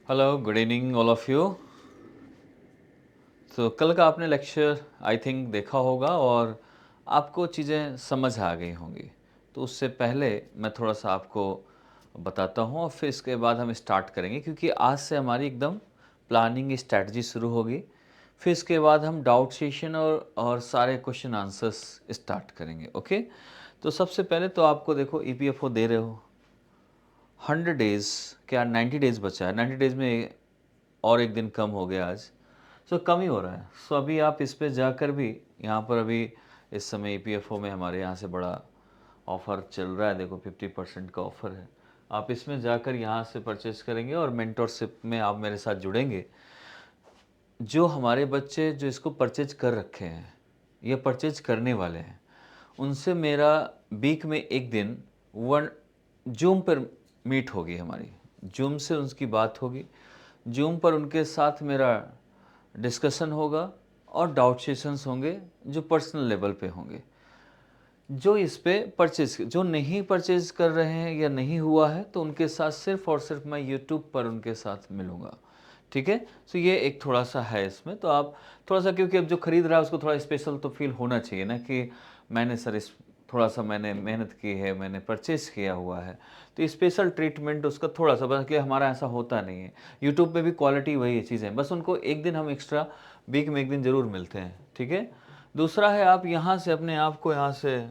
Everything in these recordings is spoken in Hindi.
Hello, good evening all of you. तो कल का आपने लेक्चर आई थिंक देखा होगा और आपको चीज़ें समझ आ गई होंगी। तो उससे पहले मैं थोड़ा सा आपको बताता हूँ और फिर इसके बाद हम स्टार्ट करेंगे, क्योंकि आज से हमारी एकदम प्लानिंग स्ट्रैटेजी शुरू होगी। फिर इसके बाद हम डाउट सेशन और सारे क्वेश्चन आंसर्स स्टार्ट करेंगे। ओके, तो सबसे पहले तो आपको देखो ईपीएफओ दे रहे हो 100 डेज़, क्या 90 डेज़ बचा है? 90 डेज़ में और एक दिन कम हो गया आज। सो कम ही हो रहा है। सो अभी आप इस पे जाकर भी, यहाँ पर अभी इस समय ईपीएफओ में हमारे यहाँ से बड़ा ऑफ़र चल रहा है। देखो 50% का ऑफ़र है। आप इसमें जाकर यहाँ से परचेस करेंगे और मेंटरशिप में आप मेरे साथ जुड़ेंगे। जो हमारे बच्चे जो इसको परचेज कर रखे हैं या परचेज करने वाले हैं, उनसे मेरा वीक में एक दिन वन जूम पर मीट होगी हमारी। जूम से उनकी बात होगी। जूम पर उनके साथ मेरा डिस्कशन होगा और डाउट सेशंस होंगे जो पर्सनल लेवल पे होंगे। जो इस पे परचेज, जो नहीं परचेज कर रहे हैं या नहीं हुआ है, तो उनके साथ सिर्फ और सिर्फ मैं यूट्यूब पर उनके साथ मिलूँगा। ठीक है? सो ये एक थोड़ा सा है इसमें। तो आप थोड़ा सा, क्योंकि अब जो खरीद रहा है उसको थोड़ा स्पेशल तो फील होना चाहिए ना, कि मैंने सर इस थोड़ा सा मैंने मेहनत की है, मैंने परचेज़ किया हुआ है। तो स्पेशल ट्रीटमेंट उसका थोड़ा सा, बस कि हमारा ऐसा होता नहीं है। यूट्यूब पे भी क्वालिटी वही चीज़ें, बस उनको एक दिन हम एक्स्ट्रा वीक में एक दिन ज़रूर मिलते हैं। ठीक है? दूसरा है, आप यहाँ से अपने आप को यहाँ से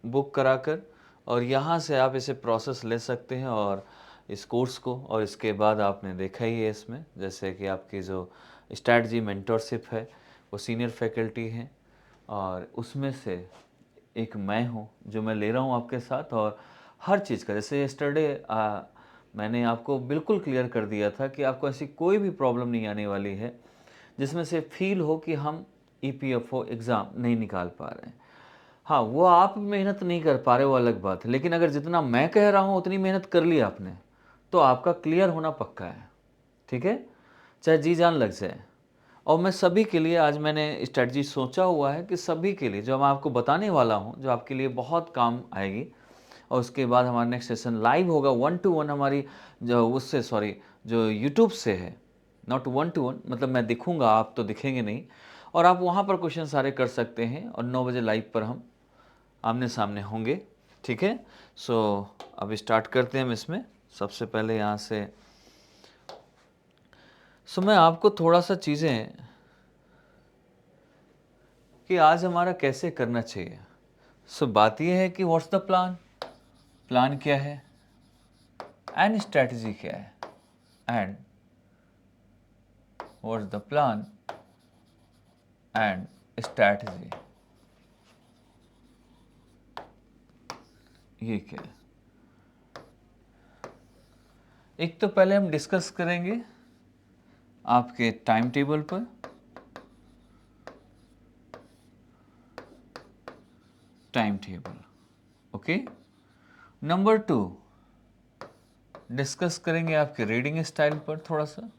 बुक कराकर और यहाँ से आप इसे प्रोसेस ले सकते हैं और इस कोर्स को। और इसके बाद आपने देखा ही है इसमें, जैसे कि आपकी जो स्ट्रैटेजी मेंटरशिप है वो सीनियर फैकल्टी हैं, और उसमें से एक मैं हूँ जो मैं ले रहा हूँ आपके साथ। और हर चीज़ का, जैसे यस्टरडे मैंने आपको बिल्कुल क्लियर कर दिया था कि आपको ऐसी कोई भी प्रॉब्लम नहीं आने वाली है जिसमें से फील हो कि हम ईपीएफओ एग्ज़ाम नहीं निकाल पा रहे हैं। हाँ, वो आप मेहनत नहीं कर पा रहे, वो अलग बात है, लेकिन अगर जितना मैं कह रहा हूँ उतनी मेहनत कर ली आपने, तो आपका क्लियर होना पक्का है। ठीक है? चाहे जी जान लग जाए। और मैं सभी के लिए आज मैंने स्ट्रेटजी सोचा हुआ है कि सभी के लिए जो मैं आपको बताने वाला हूँ, जो आपके लिए बहुत काम आएगी। और उसके बाद हमारा नेक्स्ट सेशन लाइव होगा 1-to-1 हमारी, जो उससे सॉरी जो यूट्यूब से है, नॉट 1-to-1, मतलब मैं दिखूंगा, आप तो दिखेंगे नहीं। और आप वहाँ पर क्वेश्चन सारे कर सकते हैं और 9 बजे लाइव पर हम आमने सामने होंगे। ठीक है? सो अब स्टार्ट करते हैं हम इसमें। सबसे पहले यहाँ से मैं आपको थोड़ा सा चीज़ें कि आज हमारा कैसे करना चाहिए। बात यह है कि व्हाट्स द प्लान, प्लान क्या है एंड स्ट्रैटेजी क्या है, and what's the plan and strategy, ये क्या है। एक तो पहले हम डिस्कस करेंगे आपके टाइम टेबल पर। Time table, okay. Number 2, discuss करेंगे आपके रीडिंग स्टाइल पर थोड़ा सा,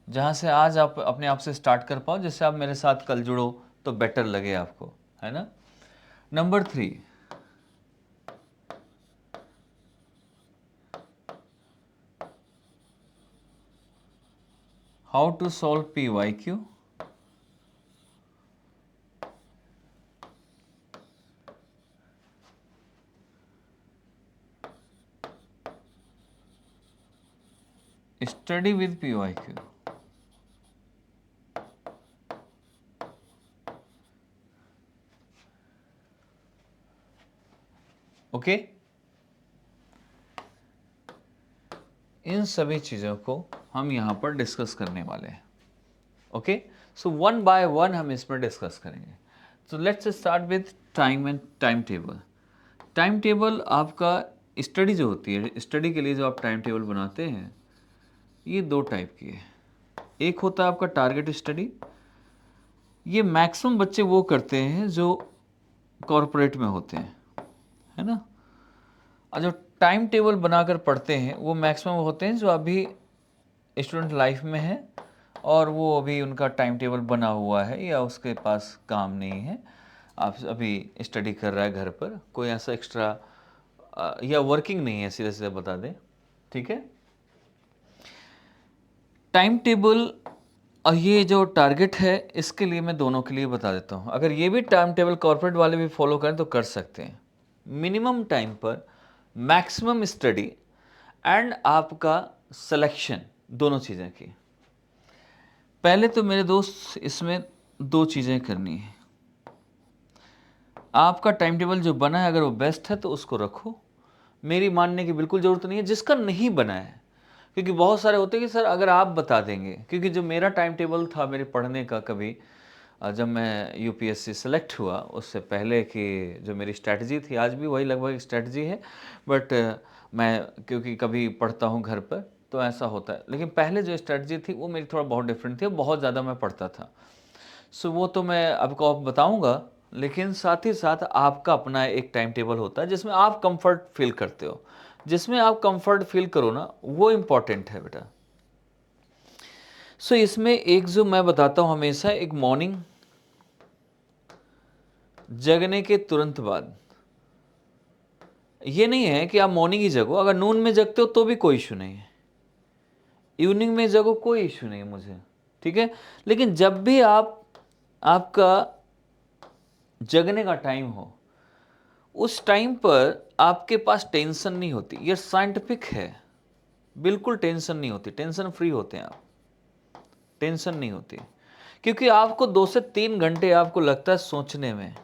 जहाँ से आज आप अपने आप से स्टार्ट कर पाओ, जिससे आप मेरे साथ कल जुड़ो तो बेटर लगे आपको, है ना। Number 3, how to solve PYQ। Study with PYQ, okay. इन सभी चीज़ों को हम यहाँ पर डिस्कस करने वाले हैं, ओके। सो 1 बाय 1 हम इस पर डिस्कस करेंगे। तो let's start with time and time table. Time table आपका, स्टडी जो होती है, स्टडी के लिए जो आप टाइम टेबल बनाते हैं, ये 2 टाइप की है। एक होता है आपका टारगेट स्टडी। ये मैक्सिमम बच्चे वो करते हैं जो कॉरपोरेट में होते हैं, है ना। और जो टाइम टेबल बनाकर पढ़ते हैं वो मैक्सिमम होते हैं जो अभी स्टूडेंट लाइफ में है और वो अभी उनका टाइम टेबल बना हुआ है या उसके पास काम नहीं है, आप अभी स्टडी कर रहा है घर पर, कोई ऐसा एक्स्ट्रा या वर्किंग नहीं है, सीधे सीधे बता दें। ठीक है? टाइम टेबल और ये जो टारगेट है इसके लिए मैं दोनों के लिए बता देता हूँ। अगर ये भी टाइम टेबल कॉर्पोरेट वाले भी फॉलो करें तो कर सकते हैं। मिनिमम टाइम पर मैक्सिमम स्टडी एंड आपका सिलेक्शन, दोनों चीज़ें की। पहले तो मेरे दोस्त इसमें दो चीज़ें करनी है। आपका टाइम टेबल जो बना है अगर वो बेस्ट है तो उसको रखो, मेरी मानने की बिल्कुल ज़रूरत नहीं है। जिसका नहीं बना है, क्योंकि बहुत सारे होते हैं कि सर अगर आप बता देंगे, क्योंकि जो मेरा टाइम टेबल था मेरे पढ़ने का, कभी जब मैं यूपीएससी सेलेक्ट हुआ उससे पहले की जो मेरी स्ट्रैटेजी थी, आज भी वही लगभग स्ट्रैटेजी है, बट मैं क्योंकि कभी पढ़ता हूँ घर पर तो ऐसा होता है, लेकिन पहले जो स्ट्रैटेजी थी वो मेरी थोड़ा बहुत डिफरेंट थी, बहुत ज़्यादा मैं पढ़ता था। सो वो तो मैं आपको बताऊँगा, लेकिन साथ ही साथ आपका अपना एक टाइम टेबल होता है जिसमें आप कंफर्ट फील करते हो। जिसमें आप कंफर्ट फील करो ना, वो इम्पॉर्टेंट है बेटा। सो इसमें एक जो मैं बताता हूँ हमेशा, एक मॉर्निंग जगने के तुरंत बाद। ये नहीं है कि आप मॉर्निंग ही जगो, अगर नून में जगते हो तो भी कोई इशू नहीं है, इवनिंग में जगो कोई इशू नहीं है मुझे, ठीक है। लेकिन जब भी आपका जगने का टाइम हो, उस टाइम पर आपके पास टेंशन नहीं होती। ये साइंटिफिक है, बिल्कुल टेंशन नहीं होती, टेंशन फ्री होते हैं आप, टेंशन नहीं होती। क्योंकि आपको 2 से 3 घंटे आपको लगता है सोचने में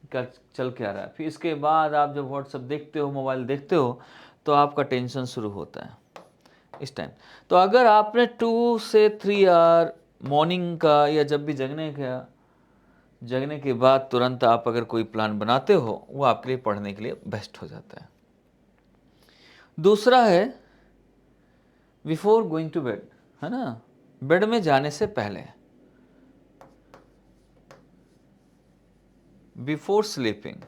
क्या चल क्या रहा है, फिर इसके बाद आप जब व्हाट्सएप देखते हो, मोबाइल देखते हो, तो आपका टेंशन शुरू होता है इस टाइम। तो अगर आपने 2 से 3 आवर मॉर्निंग का या जब भी जगने के बाद तुरंत आप अगर कोई प्लान बनाते हो, वो आपके लिए पढ़ने के लिए बेस्ट हो जाता है। दूसरा है बिफोर गोइंग टू बेड, है ना, बेड में जाने से पहले, बिफोर स्लीपिंग,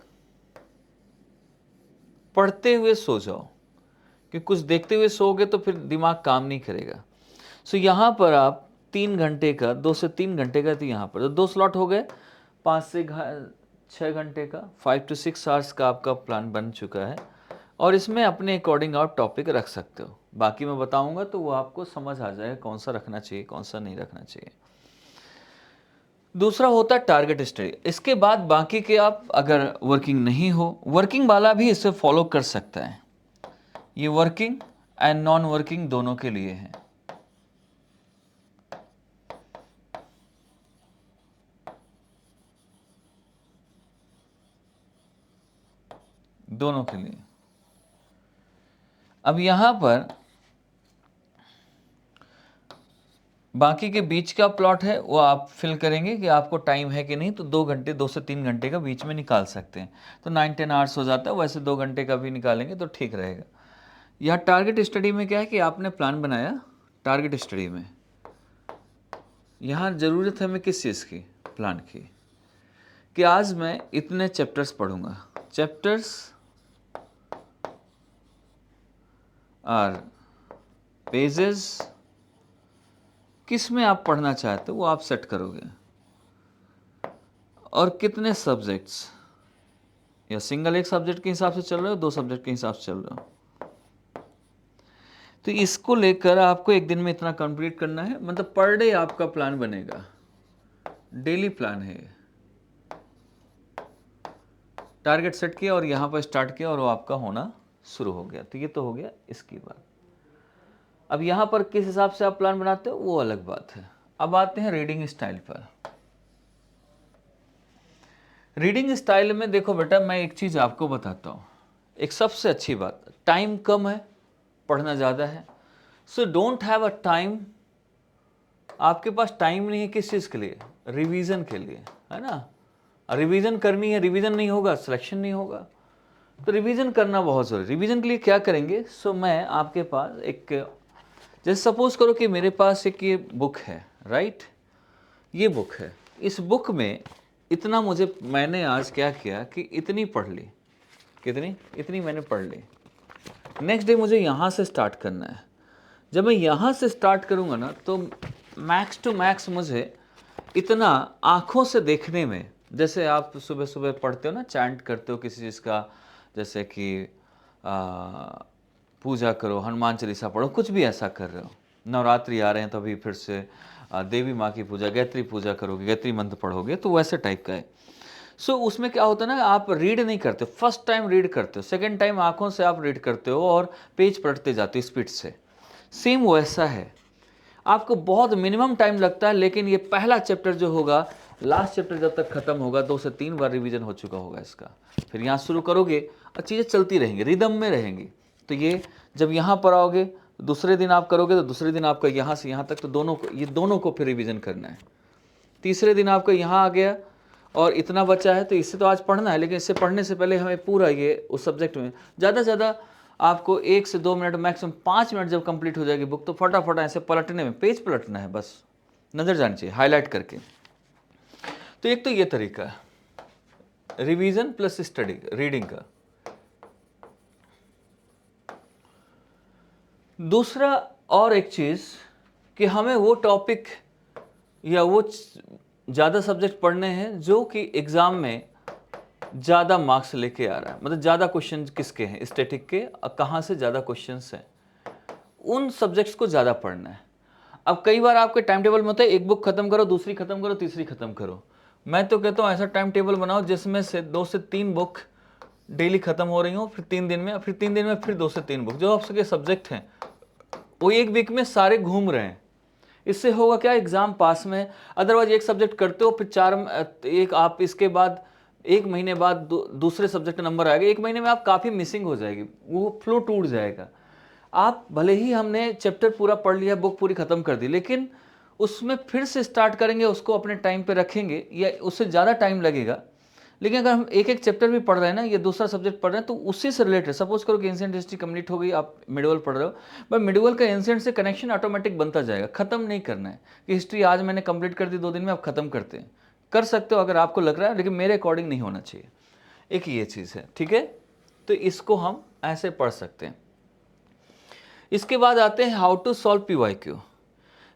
पढ़ते हुए सो जाओ, कि कुछ देखते हुए सोओगे तो फिर दिमाग काम नहीं करेगा। सो यहाँ पर आप 3 घंटे का, 2 से 3 घंटे का, तो यहाँ पर तो 2 स्लॉट हो गए, 5 से 6 घंटे का, 5 to 6 आवर्स का आपका प्लान बन चुका है। और इसमें अपने अकॉर्डिंग आप टॉपिक रख सकते हो, बाकी मैं बताऊंगा तो वो आपको समझ आ जाएगा कौन सा रखना चाहिए कौन सा नहीं रखना चाहिए। दूसरा होता है टारगेट स्टडी। इसके बाद बाकी के आप अगर वर्किंग नहीं हो, वर्किंग वाला भी इसे फॉलो कर सकता है। ये वर्किंग एंड नॉन वर्किंग दोनों के लिए है। दोनों के लिए। अब यहां पर बाकी के बीच का प्लॉट है वो आप फिल करेंगे कि आपको टाइम है कि नहीं, तो 2 घंटे, 2 से 3 घंटे का बीच में निकाल सकते हैं, तो 9-10 आवर्स हो जाता है। वैसे 2 घंटे का भी निकालेंगे तो ठीक रहेगा। यह टारगेट स्टडी में क्या है कि आपने प्लान बनाया, टारगेट स्टडी में यहाँ ज़रूरत है हमें किस चीज़ की, प्लान की, कि आज मैं इतने चैप्टर्स पढ़ूंगा। चैप्टर्स और पेजेस किस में आप पढ़ना चाहते हो वो आप सेट करोगे, और कितने सब्जेक्ट्स, या सिंगल एक सब्जेक्ट के हिसाब से चल रहे हो, 2 सब्जेक्ट के हिसाब से चल रहे हो, तो इसको लेकर आपको एक दिन में इतना कंप्लीट करना है। मतलब पर डे आपका प्लान बनेगा, डेली प्लान है। टारगेट सेट किया और यहाँ पर स्टार्ट किया और वो आपका होना शुरू हो गया। तो ये तो हो गया इसकी बात। अब यहाँ पर किस हिसाब से आप प्लान बनाते हो वो अलग बात है। अब आते हैं रीडिंग स्टाइल पर। रीडिंग स्टाइल में देखो बेटा, मैं एक चीज़ आपको बताता हूँ, एक सबसे अच्छी बात, टाइम कम है, पढ़ना ज़्यादा है। So don't have a time, आपके पास टाइम नहीं है किस चीज़ के लिए, रिवीजन के लिए, है ना। रिवीजन करनी है, रिवीजन नहीं होगा सिलेक्शन नहीं होगा, तो रिवीजन करना बहुत ज़रूरी। रिवीजन के लिए क्या करेंगे, सो मैं आपके पास एक, जैसे सपोज करो कि मेरे पास एक ये बुक है, राइट, ये बुक है, इस बुक में इतना मैंने आज क्या किया कि इतनी पढ़ ली, कितनी, इतनी मैंने पढ़ ली। नेक्स्ट डे मुझे यहाँ से स्टार्ट करना है। जब मैं यहाँ से स्टार्ट करूँगा ना, तो मैक्स टू मैक्स मुझे इतना आँखों से देखने में, जैसे आप सुबह सुबह पढ़ते हो ना, चैंट करते हो किसी चीज़ का, जैसे कि पूजा करो, हनुमान चालीसा पढ़ो, कुछ भी ऐसा कर रहे हो, नवरात्रि आ रहे हैं तो अभी फिर से देवी माँ की पूजा, गायत्री पूजा करोगे, गायत्री मंत्र पढ़ोगे, तो वैसे टाइप का है। सो उसमें क्या होता है ना, आप रीड नहीं करते, फर्स्ट टाइम रीड करते हो, सेकेंड टाइम आंखों से आप रीड करते हो और पेज पलटते जाते हो स्पीड से। सेम वैसा है, आपको बहुत मिनिमम टाइम लगता है, लेकिन ये पहला चैप्टर जो होगा, लास्ट चैप्टर जब तक खत्म होगा 2 से 3 बार रिवीजन हो चुका होगा इसका। फिर यहाँ शुरू करोगे और चीज़ें चलती रहेंगी, रिदम में रहेंगी। तो ये जब यहाँ पर आओगे, दूसरे दिन आप करोगे तो दूसरे दिन आपका यहाँ से यहाँ तक, तो दोनों को, ये दोनों को फिर रिवीजन करना है। तीसरे दिन आपका यहाँ आ गया और इतना बचा है, तो इससे तो आज पढ़ना है, लेकिन इससे पढ़ने से पहले हमें पूरा ये उस सब्जेक्ट में ज़्यादा से ज़्यादा आपको 1 से 2 मिनट, मैक्सिमम 5 मिनट जब कंप्लीट हो जाएगी बुक, तो फटाफट ऐसे पलटने में, पेज पलटना है, बस नज़र जानी चाहिए हाईलाइट करके। तो एक तो ये तरीका है रिवीजन प्लस स्टडी रीडिंग का। दूसरा और एक चीज़ कि हमें वो टॉपिक या वो ज़्यादा सब्जेक्ट पढ़ने हैं जो कि एग्ज़ाम में ज़्यादा मार्क्स लेके आ रहा है, मतलब ज़्यादा क्वेश्चन किसके हैं, स्टैटिक के, कहाँ से ज़्यादा क्वेश्चंस हैं, उन सब्जेक्ट्स को ज़्यादा पढ़ना है। अब कई बार आपके टाइम टेबल में होता है एक बुक खत्म करो, दूसरी खत्म करो, तीसरी खत्म करो। मैं तो कहता हूँ ऐसा टाइम टेबल बनाओ जिसमें से 2 से 3 बुक डेली खत्म हो रही हो, फिर 3 दिन में, फिर 3 दिन में फिर 2 से 3 बुक, जो आपके सब्जेक्ट हैं वो एक वीक में सारे घूम रहे हैं। इससे होगा क्या, एग्जाम पास में। अदरवाइज एक सब्जेक्ट करते हो, फिर एक आप इसके बाद 1 महीने बाद दूसरे सब्जेक्ट नंबर आएगा, 1 महीने में आप काफ़ी मिसिंग हो जाएगी, वो फ्लो टूट जाएगा। आप भले ही हमने चैप्टर पूरा पढ़ लिया, बुक पूरी खत्म कर दी, लेकिन उसमें फिर से स्टार्ट करेंगे, उसको अपने टाइम पे रखेंगे या उससे ज़्यादा टाइम लगेगा। लेकिन अगर हम एक एक चैप्टर भी पढ़ रहे हैं ना, ये दूसरा सब्जेक्ट पढ़ रहे हैं, तो उसी से रिलेटेड, सपोज करो कि एंशिएंट हिस्ट्री कंप्लीट हो गई, आप मिडिवल पढ़ रहे हो, बट मिडिवल का एंशिएंट से कनेक्शन ऑटोमेटिक बनता जाएगा, खत्म नहीं करना है कि हिस्ट्री आज मैंने कंप्लीट कर दी 2 दिन में, आप खत्म करते हैं। कर सकते हो अगर आपको लग रहा है, लेकिन मेरे अकॉर्डिंग नहीं होना चाहिए। एक ये चीज़ है, ठीक है। तो इसको हम ऐसे पढ़ सकते हैं। इसके बाद आते हैं how to solve PYQ.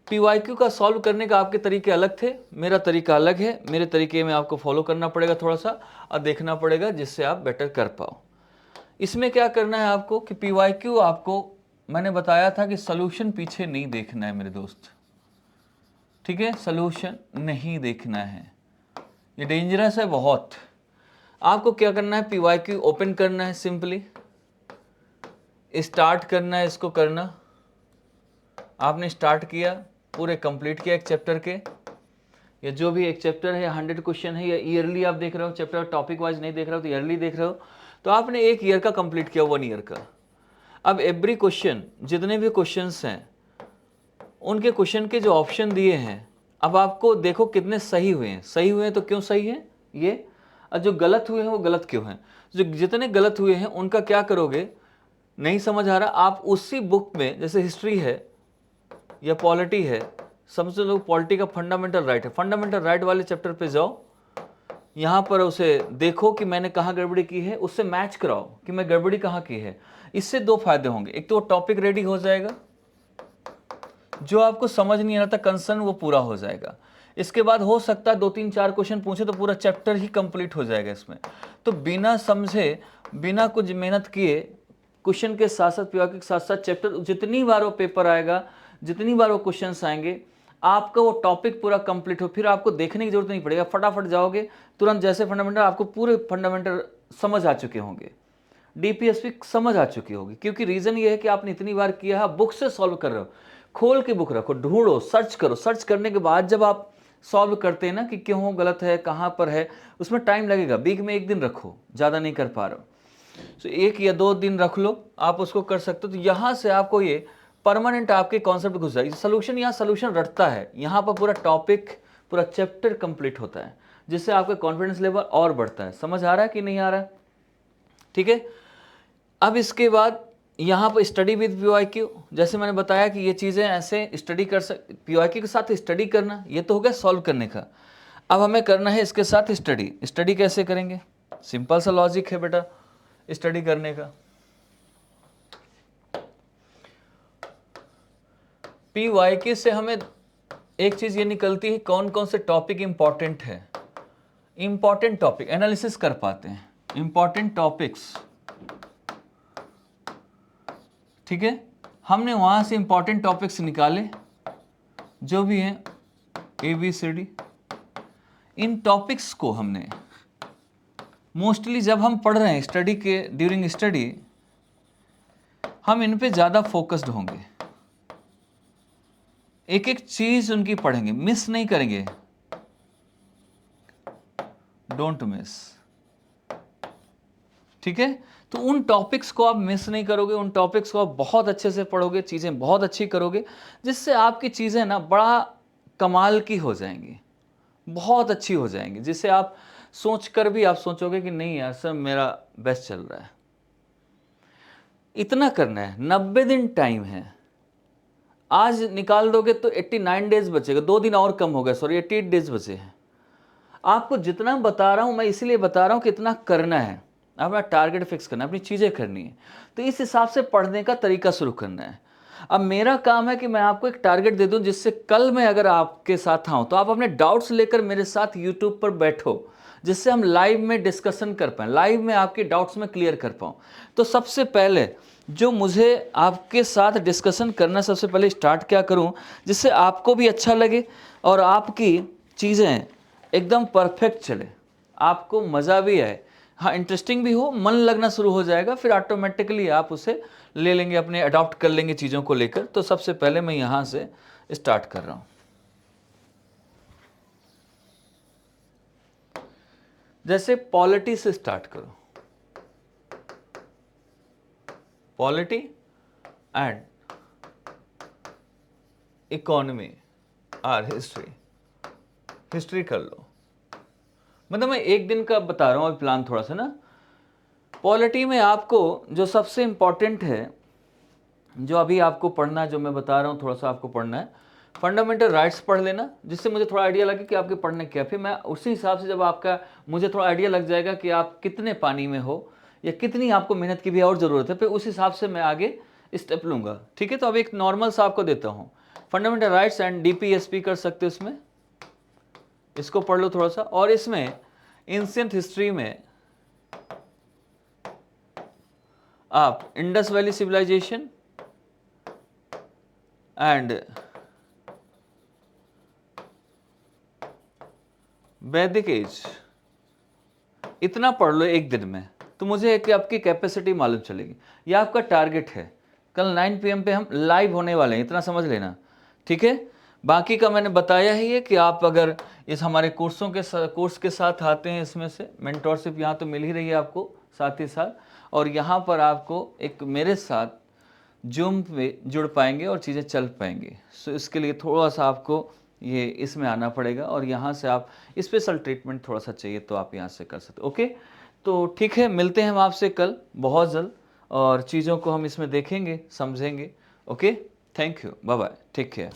PYQ का सॉल्व करने का आपके तरीके अलग थे, मेरा तरीका अलग है। मेरे तरीके में आपको फॉलो करना पड़ेगा थोड़ा सा, और देखना पड़ेगा जिससे आप बेटर कर पाओ। इसमें क्या करना है आपको कि पीवाईक्यू आपको मैंने बताया था कि सोल्यूशन पीछे नहीं देखना है मेरे दोस्त, ठीक है, सोल्यूशन नहीं देखना है, ये डेंजरस है बहुत। आपको क्या करना है, पीवाईक्यू ओपन करना है, सिंपली स्टार्ट करना है, इसको करना। आपने स्टार्ट किया, पूरे कंप्लीट किया एक चैप्टर के, या जो भी एक चैप्टर है, 100 क्वेश्चन है, या ईयरली आप देख रहे हो, चैप्टर टॉपिक वाइज नहीं देख रहे हो तो ईयरली देख रहे हो, तो आपने 1 ईयर का कंप्लीट किया, 1 ईयर का। अब एवरी क्वेश्चन, जितने भी क्वेश्चंस हैं उनके क्वेश्चन के जो ऑप्शन दिए हैं, अब आपको देखो कितने सही हुए हैं। सही हुए हैं तो क्यों सही है ये, और जो गलत हुए हैं वो गलत क्यों हैं। जो जितने गलत हुए हैं उनका क्या करोगे, नहीं समझ आ रहा, आप उसी बुक में, जैसे हिस्ट्री है या पॉलिटी है, समझ लो पॉलिटी का फंडामेंटल राइट है, फंडामेंटल राइट वाले चैप्टर पे जाओ, यहाँ पर उसे देखो कि मैंने कहाँ गड़बड़ी की है, उससे मैच कराओ कि मैं गड़बड़ी कहाँ की है। इससे 2 फायदे होंगे, एक तो टॉपिक रेडी हो जाएगा, जो आपको समझ नहीं आता कंसर्न वो पूरा हो जाएगा। इसके बाद हो सकता है 2, 3, 4 क्वेश्चन पूछे तो पूरा चैप्टर ही कंप्लीट हो जाएगा इसमें। तो बिना समझे, बिना कुछ मेहनत किए, क्वेश्चन के साथ साथ, पीवाईक्यू के साथ साथ चैप्टर, जितनी बार वो पेपर आएगा, जितनी बार वो क्वेश्चंस आएंगे, आपका वो टॉपिक पूरा कंप्लीट हो, फिर आपको देखने की जरूरत नहीं पड़ेगा, फटाफट जाओगे तुरंत। जैसे फंडामेंटल, आपको पूरे फंडामेंटल समझ आ चुके होंगे, डीपीएसपी समझ आ चुकी होगी, क्योंकि रीजन ये है कि आपने इतनी बार किया है, बुक से सॉल्व कर रहे हो। खोल के बुक रखो, ढूंढो, सर्च करो, सर्च करने के बाद जब आप सॉल्व करते हैं ना कि क्यों गलत है, कहाँ पर है, उसमें टाइम लगेगा। वीक में 1 दिन रखो, ज़्यादा नहीं कर पा रहे हो तो 1 या 2 दिन रख लो, आप उसको कर सकते हो। तो यहाँ से आपको ये परमानेंट आपके कॉन्सेप्ट घुस जाएगी। सोल्यूशन, यहाँ सोल्यूशन रटता है, यहाँ पर पूरा टॉपिक, पूरा चैप्टर कंप्लीट होता है, जिससे आपका कॉन्फिडेंस लेवल और बढ़ता है। समझ आ रहा है कि नहीं आ रहा है, ठीक है। अब इसके बाद यहाँ पर स्टडी विद पीवाईक्यू, जैसे मैंने बताया कि ये चीज़ें ऐसे स्टडी कर पीवाईक्यू के साथ स्टडी करना, ये तो हो गया सॉल्व करने का। अब हमें करना है इसके साथ स्टडी। स्टडी कैसे करेंगे, सिंपल सा लॉजिक है बेटा स्टडी करने का। पीवाईक्यू से हमें एक चीज़ ये निकलती है, कौन कौन से टॉपिक इंपॉर्टेंट है, इंपॉर्टेंट टॉपिक एनालिसिस कर पाते हैं, इंपॉर्टेंट टॉपिक्स, ठीक है, हमने वहाँ से इंपॉर्टेंट टॉपिक्स निकाले जो भी हैं ABCD। इन टॉपिक्स को हमने मोस्टली जब हम पढ़ रहे हैं स्टडी के ड्यूरिंग स्टडी हम इन पे ज़्यादा फोकस्ड होंगे, एक एक चीज़ उनकी पढ़ेंगे, मिस नहीं करेंगे, डोंट मिस। ठीक है, तो उन टॉपिक्स को आप मिस नहीं करोगे, उन टॉपिक्स को आप बहुत अच्छे से पढ़ोगे, चीज़ें बहुत अच्छी करोगे, जिससे आपकी चीज़ें ना बड़ा कमाल की हो जाएंगी, बहुत अच्छी हो जाएंगी, जिससे आप सोच कर भी आप सोचोगे कि नहीं यार सर मेरा बेस्ट चल रहा है। इतना करना है, 90 दिन टाइम है, आज निकाल दोगे तो 89 डेज बचेगा, 2 दिन और कम हो गया, सॉरी 88 डेज बचे हैं। आपको जितना बता रहा हूं मैं इसलिए बता रहा हूं कि इतना करना है, अपना टारगेट फिक्स करना है, अपनी चीज़ें करनी है, तो इस हिसाब से पढ़ने का तरीका शुरू करना है। अब मेरा काम है कि मैं आपको एक टारगेट दे दूं जिससे कल मैं अगर आपके साथ आऊं तो आप अपने डाउट्स लेकर मेरे साथ यूट्यूब पर बैठो, जिससे हम लाइव में डिस्कशन कर पाएँ, लाइव में आपके डाउट्स में क्लियर कर पाऊँ। तो सबसे पहले जो मुझे आपके साथ डिस्कशन करना, सबसे पहले स्टार्ट क्या करूं जिससे आपको भी अच्छा लगे और आपकी चीज़ें एकदम परफेक्ट चले, आपको मज़ा भी आए, हाँ इंटरेस्टिंग भी हो, मन लगना शुरू हो जाएगा, फिर ऑटोमेटिकली आप उसे ले लेंगे, अपने अडॉप्ट कर लेंगे चीज़ों को लेकर। तो सबसे पहले मैं यहाँ से स्टार्ट कर रहा हूँ। जैसे पॉलिटी से स्टार्ट करो, पॉलिटी एंड इकोनॉमी और हिस्ट्री, हिस्ट्री कर लो। मतलब मैं एक दिन का बता रहा हूँ अभी प्लान थोड़ा सा ना। पॉलिटी में आपको जो सबसे इम्पॉर्टेंट है, जो अभी आपको पढ़ना है, जो मैं बता रहा हूँ थोड़ा सा आपको पढ़ना है, फंडामेंटल राइट्स पढ़ लेना, जिससे मुझे थोड़ा आइडिया लगे कि आपके पढ़ने क्या। फिर मैं उसी हिसाब से जब आपका मुझे थोड़ा आइडिया लग जाएगा कि आप कितने पानी में हो या कितनी आपको मेहनत की भी और ज़रूरत है, फिर उस हिसाब से मैं आगे स्टेप लूँगा। ठीक है, तो अब एक नॉर्मल सा आपको देता हूँ, फंडामेंटल राइट्स एंड DPSP कर सकते हो, इसमें इसको पढ़ लो थोड़ा सा। और इसमें एंशिएंट हिस्ट्री में आप इंडस वैली सिविलाइजेशन एंड वैदिक एज, इतना पढ़ लो एक दिन में, तो मुझे एक आपकी कैपेसिटी मालूम चलेगी। यह आपका टारगेट है, कल 9 PM पे हम लाइव होने वाले हैं, इतना समझ लेना। ठीक है, बाकी का मैंने बताया ही है कि आप अगर इस हमारे कोर्स के साथ आते हैं, इसमें से मेंटोरशिप यहाँ तो मिल ही रही है आपको साथ ही साथ, और यहाँ पर आपको एक मेरे साथ जूम पे जुड़ पाएंगे और चीज़ें चल पाएंगी। सो इसके लिए थोड़ा सा आपको ये इसमें आना पड़ेगा, और यहाँ से आप स्पेशल ट्रीटमेंट थोड़ा सा चाहिए तो आप यहाँ से कर सकते। ओके, तो ठीक है, मिलते हैं हम आपसे कल बहुत जल्द, और चीज़ों को हम इसमें देखेंगे, समझेंगे। Okay, thank you, bye bye, take care.